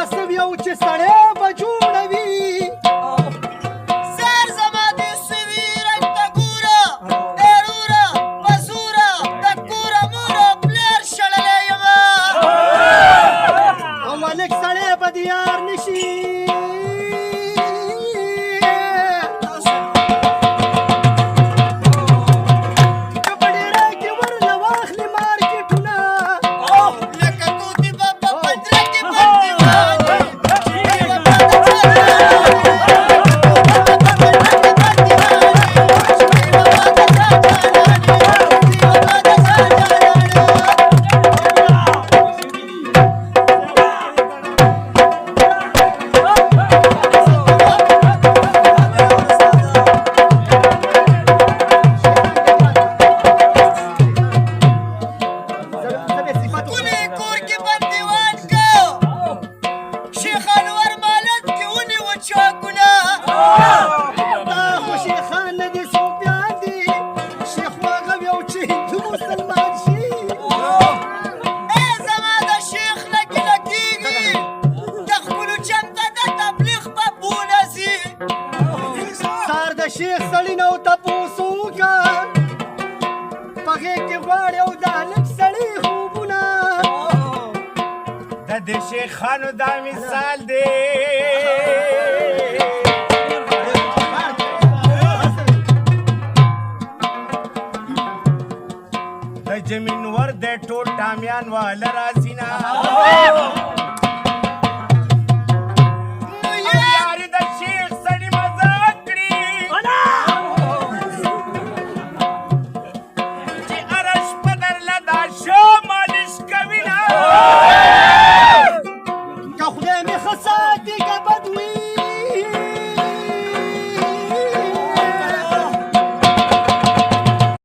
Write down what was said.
مناسب یو چې سړی به جوړوي سر زما د سوي رنګ ته ګوره ایروره بزوره د کوره موره پلیر شړلی یمه او ملک سړی به د یار نشي شیخ سړی نو تپوس وکړه په غېږ کې غواړي او دا لږ سړی خوبونه د دې شیخانو دا مثال دی د جمین ور د ټول ټامیان واله راځي نه